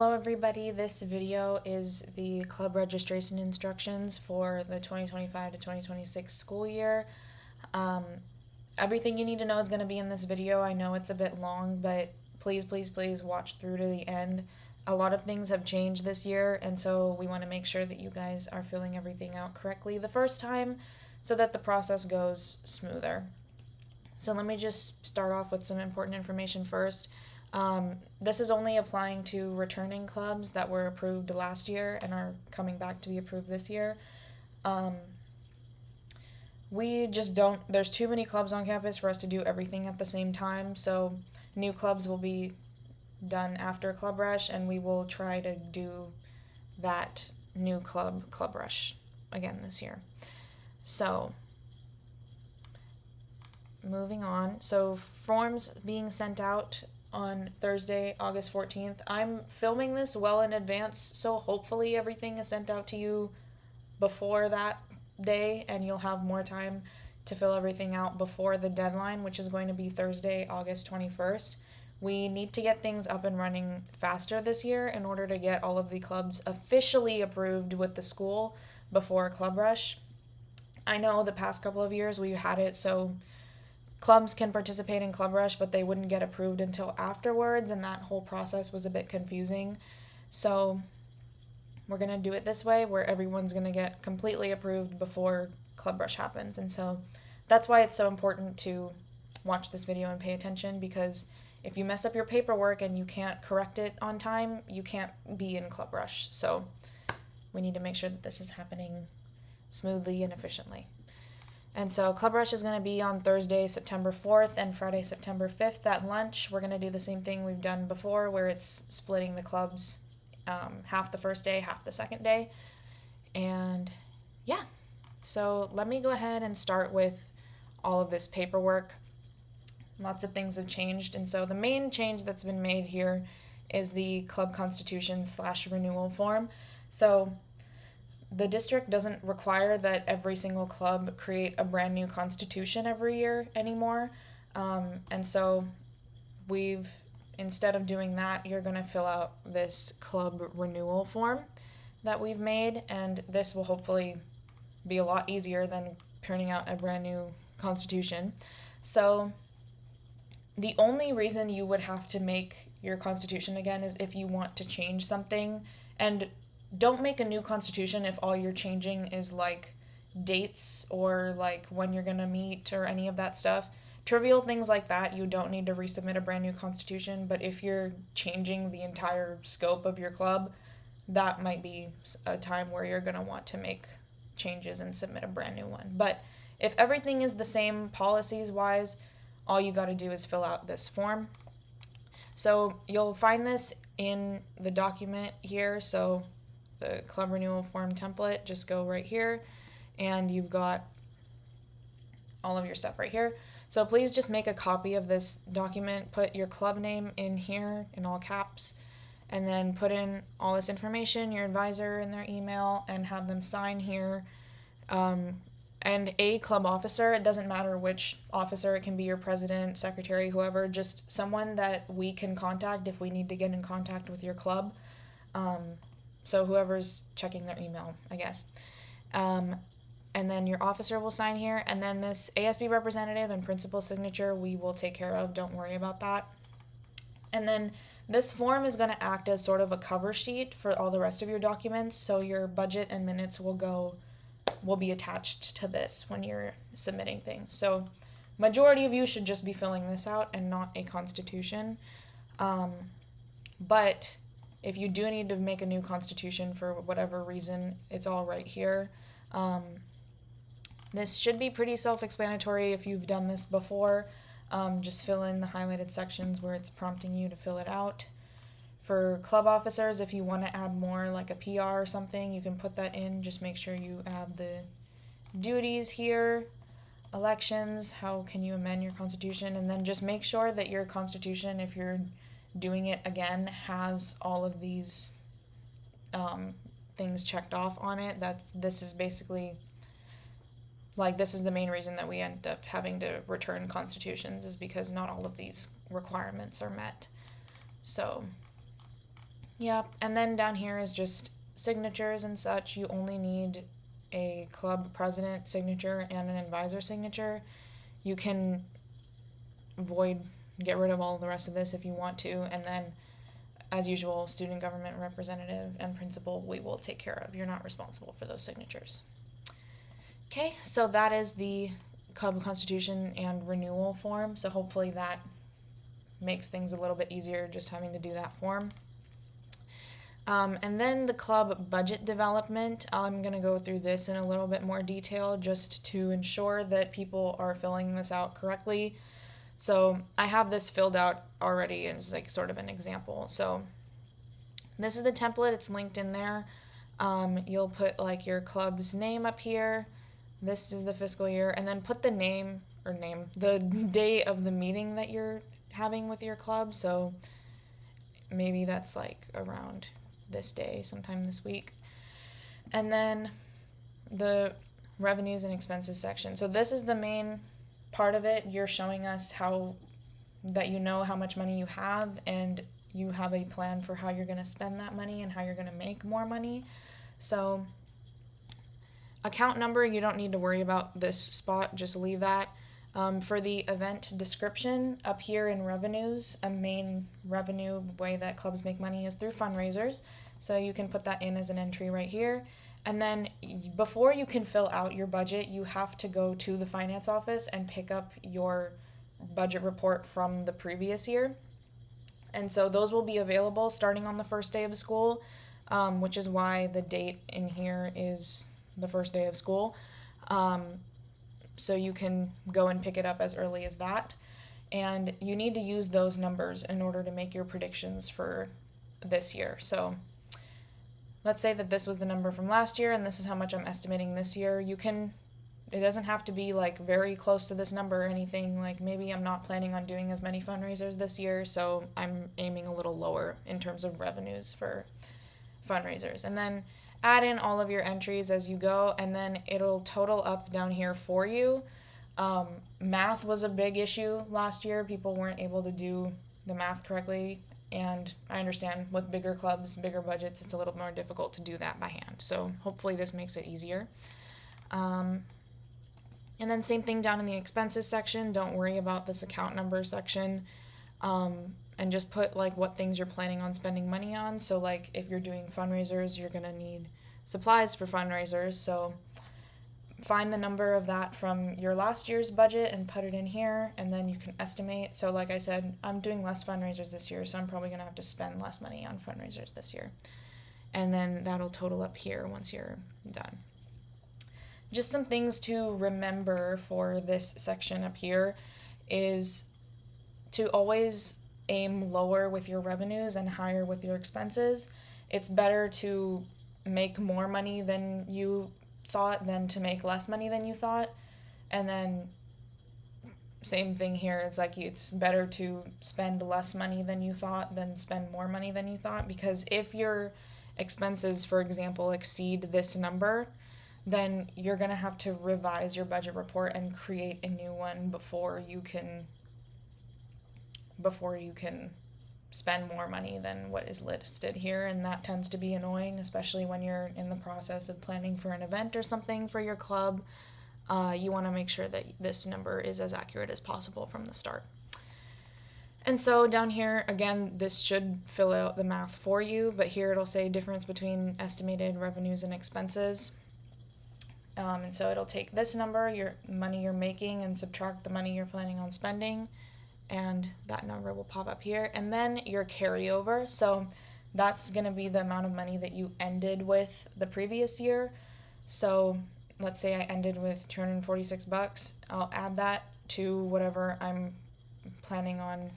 Hello everybody, this video is the club registration instructions for the 2025 to 2026 school year. Um, Everything you need to know is going to be in this video. I know it's a bit long, but please watch through to the end. A lot of things have changed this year, and so we want to make sure that you guys are filling everything out correctly the first time so that the process goes smoother. So let me just start off with some important information first. This is only applying to returning clubs that were approved last year and are coming back to be approved this year. We just don't, there's too many clubs on campus for us to do everything at the same time, so new clubs will be done after Club Rush, and we will try to do that new Club Rush again this year. So, moving on. So, forms being sent out on Thursday, August 14th. I'm filming this well in advance, so hopefully everything is sent out to you before that day and you'll have more time to fill everything out before the deadline, which is going to be Thursday, August 21st. We need to get things up and running faster this year in order to get all of the clubs officially approved with the school before Club Rush. I know the past couple of years we had it so clubs can participate in Club Rush, but they wouldn't get approved until afterwards, and that whole process was a bit confusing. So we're going to do it this way where everyone's going to get completely approved before Club Rush happens. And so that's why it's so important to watch this video and pay attention, because if you mess up your paperwork and you can't correct it on time, you can't be in Club Rush. So we need to make sure that this is happening smoothly and efficiently. And so Club Rush is going to be on Thursday, September 4th and Friday, September 5th at lunch. We're going to do the same thing we've done before where it's splitting the clubs, half the first day, half the second day. And yeah, so let me go ahead and start with all of this paperwork. Lots of things have changed. And so the main change that's been made here is the club constitution / renewal form. So the district doesn't require that every single club create a brand new constitution every year anymore. And so instead of doing that, you're going to fill out this club renewal form that we've made, and this will hopefully be a lot easier than printing out a brand new constitution. So the only reason you would have to make your constitution again is if you want to change something, and don't make a new constitution if all you're changing is like dates or like when you're gonna meet or any of that stuff. Trivial things like that, you don't need to resubmit a brand new constitution, but if you're changing the entire scope of your club, that might be a time where you're gonna want to make changes and submit a brand new one. But if everything is the same policies wise, all you gotta do is fill out this form. So you'll find this in the document here, so the club renewal form template, just go right here and you've got all of your stuff right here. So please just make a copy of this document, put your club name in here in all caps, and then put in all this information, your advisor and their email, and have them sign here. And a club officer, it doesn't matter which officer, it can be your president, secretary, whoever, just someone that we can contact if we need to get in contact with your club. So whoever's checking their email, I guess. And then your officer will sign here, and then this ASB representative and principal signature we will take care of, don't worry about that. And then this form is going to act as sort of a cover sheet for all the rest of your documents, so your budget and minutes will be attached to this when you're submitting things. So majority of you should just be filling this out and not a constitution. But if you do need to make a new constitution for whatever reason, it's all right here. This should be pretty self-explanatory if you've done this before. Just fill in the highlighted sections where it's prompting you to fill it out. For club officers, if you want to add more like a PR or something, you can put that in. Just make sure you add the duties here. Elections, how can you amend your constitution? And then just make sure that your constitution, if you're doing it again, has all of these things checked off on it. This is basically like, this is the main reason that we end up having to return constitutions, is because not all of these requirements are met. So Yep, and then down here is just signatures and such. You only need a club president signature and an advisor signature. You can get rid of all the rest of this if you want to, and then as usual, student government representative and principal we will take care of. You're not responsible for those signatures. Okay, so that is the club constitution and renewal form, so hopefully that makes things a little bit easier just having to do that form. And then the club budget development, I'm going to go through this in a little bit more detail just to ensure that people are filling this out correctly. So I have this filled out already as like sort of an example. So this is the template, it's linked in there. You'll put like your club's name up here. This is the fiscal year, and then put the the day of the meeting that you're having with your club. So maybe that's like around this day, sometime this week. And then the revenues and expenses section. So this is the main part of it. You're showing us how you know how much money you have, and you have a plan for how you're going to spend that money and how you're going to make more money. So account number, you don't need to worry about this spot, just leave that. For the event description, up here in revenues, a main revenue way that clubs make money is through fundraisers. So you can put that in as an entry right here. And then before you can fill out your budget, you have to go to the finance office and pick up your budget report from the previous year. And so those will be available starting on the first day of school, which is why the date in here is the first day of school. So you can go and pick it up as early as that. And you need to use those numbers in order to make your predictions for this year. So let's say that this was the number from last year and this is how much I'm estimating this year. It doesn't have to be like very close to this number or anything. Like maybe I'm not planning on doing as many fundraisers this year, so I'm aiming a little lower in terms of revenues for fundraisers. And then add in all of your entries as you go, and then it'll total up down here for you. Math was a big issue last year. People weren't able to do the math correctly, and I understand with bigger clubs, bigger budgets, it's a little more difficult to do that by hand. So hopefully this makes it easier. And then same thing down in the expenses section. Don't worry about this account number section. And just put like what things you're planning on spending money on. So like if you're doing fundraisers, you're gonna need supplies for fundraisers. So find the number of that from your last year's budget and put it in here, and then you can estimate. So like I said, I'm doing less fundraisers this year, so I'm probably gonna have to spend less money on fundraisers this year. And then that'll total up here once you're done. Just some things to remember for this section up here is to always aim lower with your revenues and higher with your expenses. It's better to make more money than you thought than to make less money than you thought. And then same thing here. It's like it's better to spend less money than you thought than spend more money than you thought, because if your expenses, for example, exceed this number, then you're going to have to revise your budget report and create a new one before you can spend more money than what is listed here. And that tends to be annoying, especially when you're in the process of planning for an event or something for your club. You want to make sure that this number is as accurate as possible from the start. And so down here, again, this should fill out the math for you, but here it'll say difference between estimated revenues and expenses. And so it'll take this number, your money you're making, and subtract the money you're planning on spending, and that number will pop up here. And then your carryover, so that's going to be the amount of money that you ended with the previous year. So let's say I ended with $246. I'll add that to whatever I'm planning on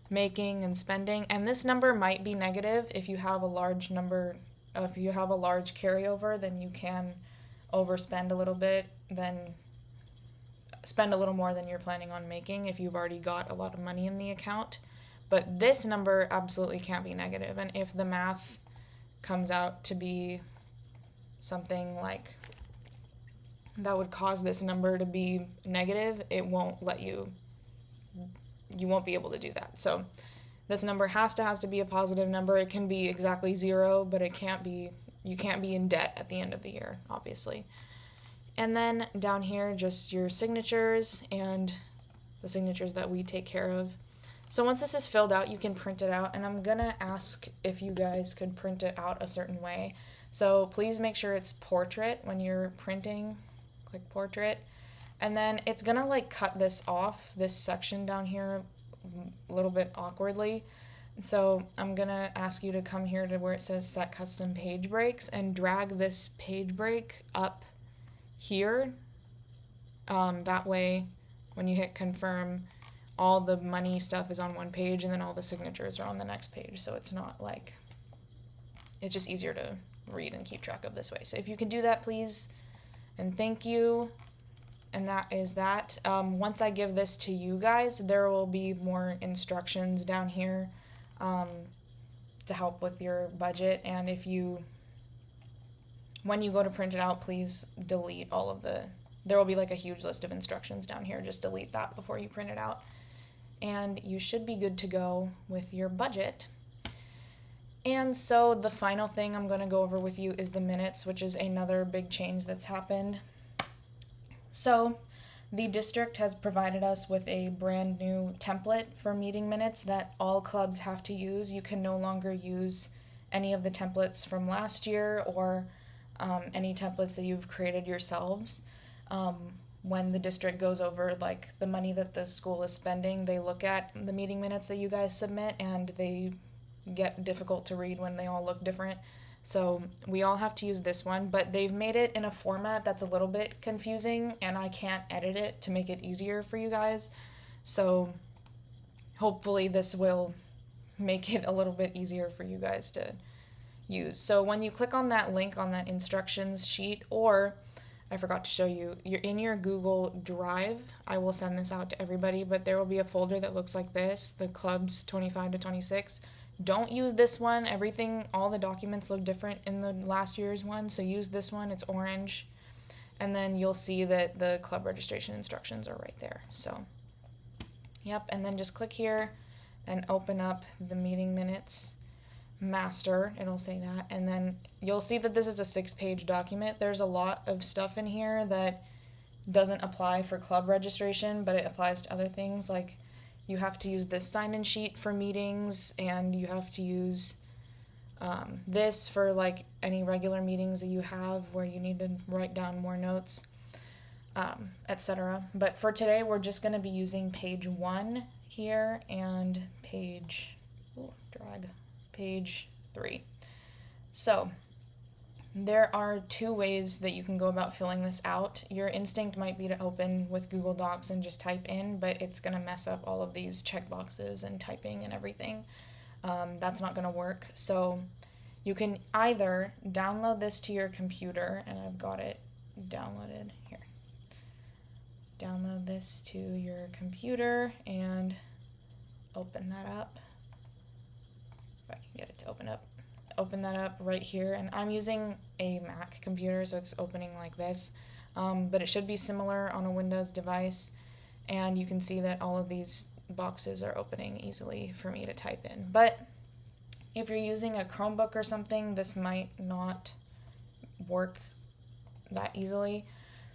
making and spending. And this number might be negative. If you have a large carryover, then you can overspend a little bit, then spend a little more than you're planning on making if you've already got a lot of money in the account. But this number absolutely can't be negative. And if the math comes out to be something like that would cause this number to be negative, it won't let you won't be able to do that. So This number has to be a positive number. It can be exactly 0, but you can't be in debt at the end of the year, obviously. And then down here, just your signatures and the signatures that we take care of. So once this is filled out, you can print it out, and I'm gonna ask if you guys could print it out a certain way. So please make sure it's portrait when you're printing. Click portrait. And then it's gonna like cut this off, this section down here, a little bit awkwardly. So I'm gonna ask you to come here to where it says set custom page breaks and drag this page break up here. That way, when you hit confirm, all the money stuff is on one page and then all the signatures are on the next page. So it's not like, it's just easier to read and keep track of this way. So if you can do that, please, and thank you. And that is that. Once I give this to you guys, there will be more instructions down here to help with your budget. And when you go to print it out, please delete all of there will be like a huge list of instructions down here. Just delete that before you print it out. And you should be good to go with your budget. And so the final thing I'm going to go over with you is the minutes, which is another big change that's happened. So the district has provided us with a brand new template for meeting minutes that all clubs have to use. You can no longer use any of the templates from last year or any templates that you've created yourselves. When the district goes over like the money that the school is spending, they look at the meeting minutes that you guys submit and they get difficult to read when they all look different. So we all have to use this one, but they've made it in a format that's a little bit confusing and I can't edit it to make it easier for you guys. So hopefully this will make it a little bit easier for you guys to use. So when you click on that link on that instructions sheet, or I forgot to show you, you're in your Google Drive. I will send this out to everybody, but there will be a folder that looks like this, the clubs 25 to 26. Don't use this one. All the documents look different in the last year's one, so use this one. It's orange. And then you'll see that the club registration instructions are right there. So, yep, and then just click here and open up the meeting minutes master. It'll say that. And then you'll see that this is a 6-page document. There's a lot of stuff in here that doesn't apply for club registration, but it applies to other things, like you have to use this sign-in sheet for meetings, and you have to use this for like any regular meetings that you have where you need to write down more notes, etc. But for today, we're just going to be using page 1 here and page 3. So there are 2 ways that you can go about filling this out. Your instinct might be to open with Google Docs and just type in, but it's going to mess up all of these checkboxes and typing and everything. That's not going to work. So you can either download this to your computer, and I've got it downloaded here. Download this to your computer and open that up. If I can get it to open up. Open that up right here, and I'm using a Mac computer, so it's opening like this, but it should be similar on a Windows device, and you can see that all of these boxes are opening easily for me to type in. But if you're using a Chromebook or something, this might not work that easily.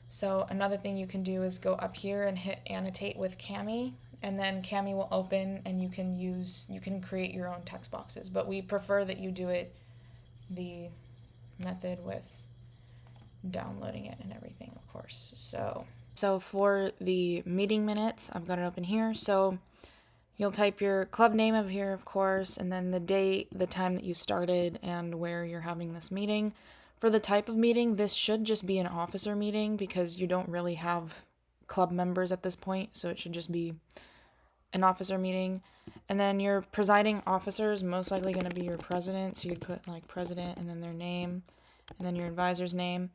So another thing you can do is go up here and hit annotate with Cami, and then Cami will open and you can create your own text boxes, but we prefer that you do it the method with downloading it and everything, of course. So for the meeting minutes, I've got it open here. So you'll type your club name up here, of course, and then the date, the time that you started, and where you're having this meeting. For the type of meeting, this should just be an officer meeting because you don't really have club members at this point, so it should just be an officer meeting. And then your presiding officer is most likely going to be your president, so you'd put like president and then their name and then your advisor's name.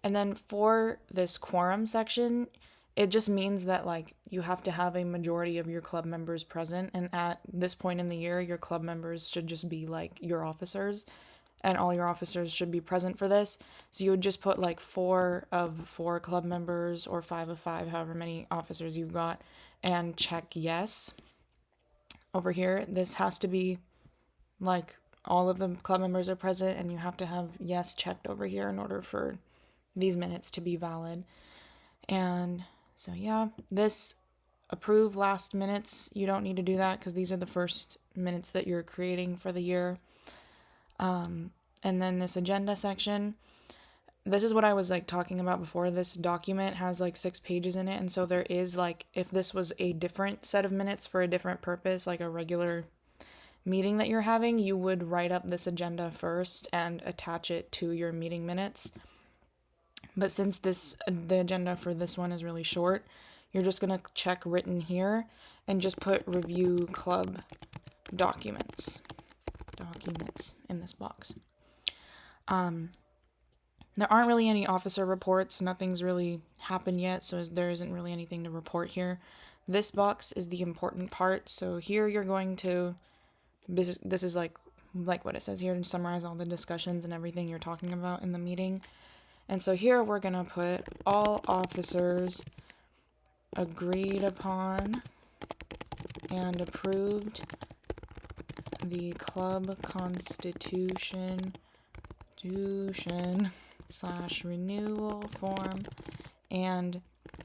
And then for this quorum section, it just means that like you have to have a majority of your club members present, and at this point in the year your club members should just be like your officers, and all your officers should be present for this. So you would just put like 4 of 4 club members or 5 of 5, however many officers you've got, and check yes. over here, this has to be like all of the club members are present, and you have to have yes checked over here in order for these minutes to be valid. And so yeah, this approve last minutes, you don't need to do that because these are the first minutes that you're creating for the year. And then this agenda section, this is what I was like talking about before. This document has like 6 pages in it, and so there is like, if this was a different set of minutes for a different purpose, like a regular meeting that you're having, you would write up this agenda first and attach it to your meeting minutes. But since the agenda for this one is really short, you're just going to check written here and just put review club documents in this box. There aren't really any officer reports. Nothing's really happened yet, so there isn't really anything to report here. This box is the important part. So here you're going to, this is like what it says here, to summarize all the discussions and everything you're talking about in the meeting. And so here we're going to put all officers agreed upon and approved the club constitution / renewal form and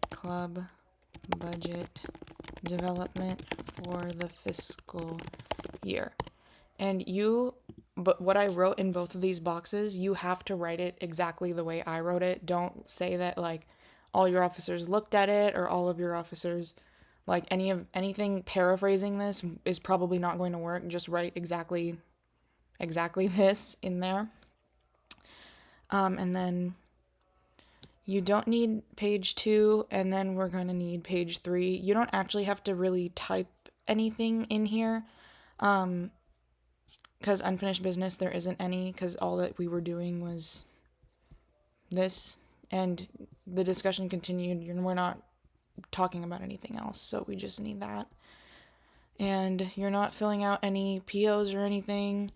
club budget development for the fiscal year. But what I wrote in both of these boxes, you have to write it exactly the way I wrote it. Don't say that like all your officers looked at it or all of your officers, like anything paraphrasing this is probably not going to work. Just write exactly this in there. And then you don't need page 2, and then we're going to need page 3. You don't actually have to really type anything in here. Because unfinished business, there isn't any, because all that we were doing was this, and the discussion continued. We're not talking about anything else, so we just need that. And you're not filling out any POs or anything.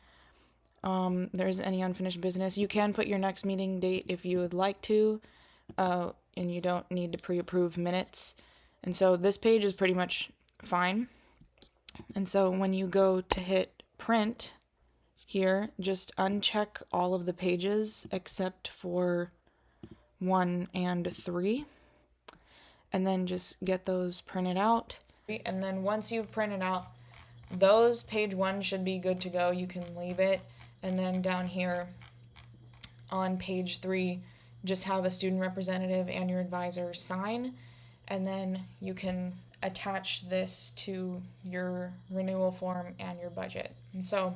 There isn't any unfinished business. You can put your next meeting date if you would like to, and you don't need to pre-approve minutes. And so this page is pretty much fine. And so when you go to hit print here, just uncheck all of the pages except for 1 and 3, and then just get those printed out. And then once you've printed out those, page 1 should be good to go. You can leave it. And then down here on page 3, just have a student representative and your advisor sign, and then you can attach this to your renewal form and your budget. And so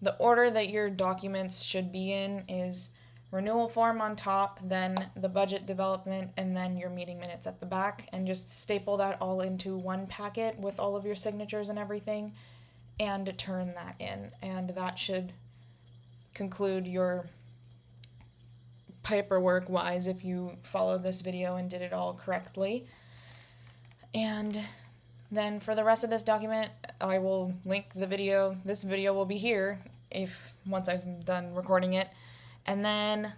the order that your documents should be in is renewal form on top, then the budget development, and then your meeting minutes at the back, and just staple that all into one packet with all of your signatures and everything, and turn that in. And that should conclude your paperwork wise if you follow this video and did it all correctly. And then for the rest of this document, I will link the video. This video will be here once I've done recording it. And then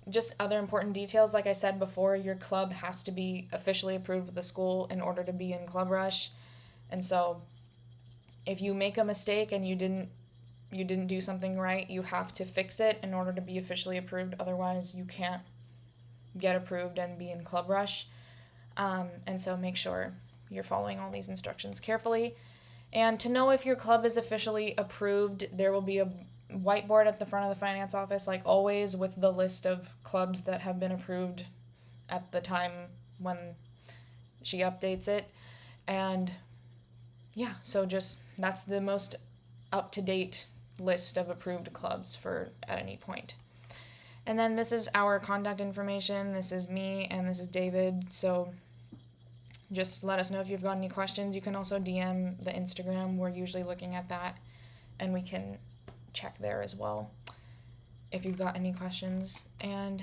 just other important details, like I said before, your club has to be officially approved with the school in order to be in Club Rush. And so if you make a mistake and you didn't do something right, you have to fix it in order to be officially approved. Otherwise, you can't get approved and be in Club Rush. And so make sure you're following all these instructions carefully. And to know if your club is officially approved, there will be a whiteboard at the front of the finance office, like always, with the list of clubs that have been approved at the time when she updates it. And yeah, so just that's the most up-to-date list of approved clubs at any point. And then this is our contact information. This is me and this is David. So just let us know if you've got any questions. You can also DM the Instagram. We're usually looking at that, and we can check there as well if you've got any questions. And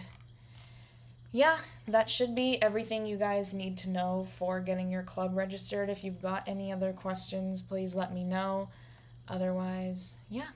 yeah, that should be everything you guys need to know for getting your club registered. If you've got any other questions, please let me know. Otherwise, yeah.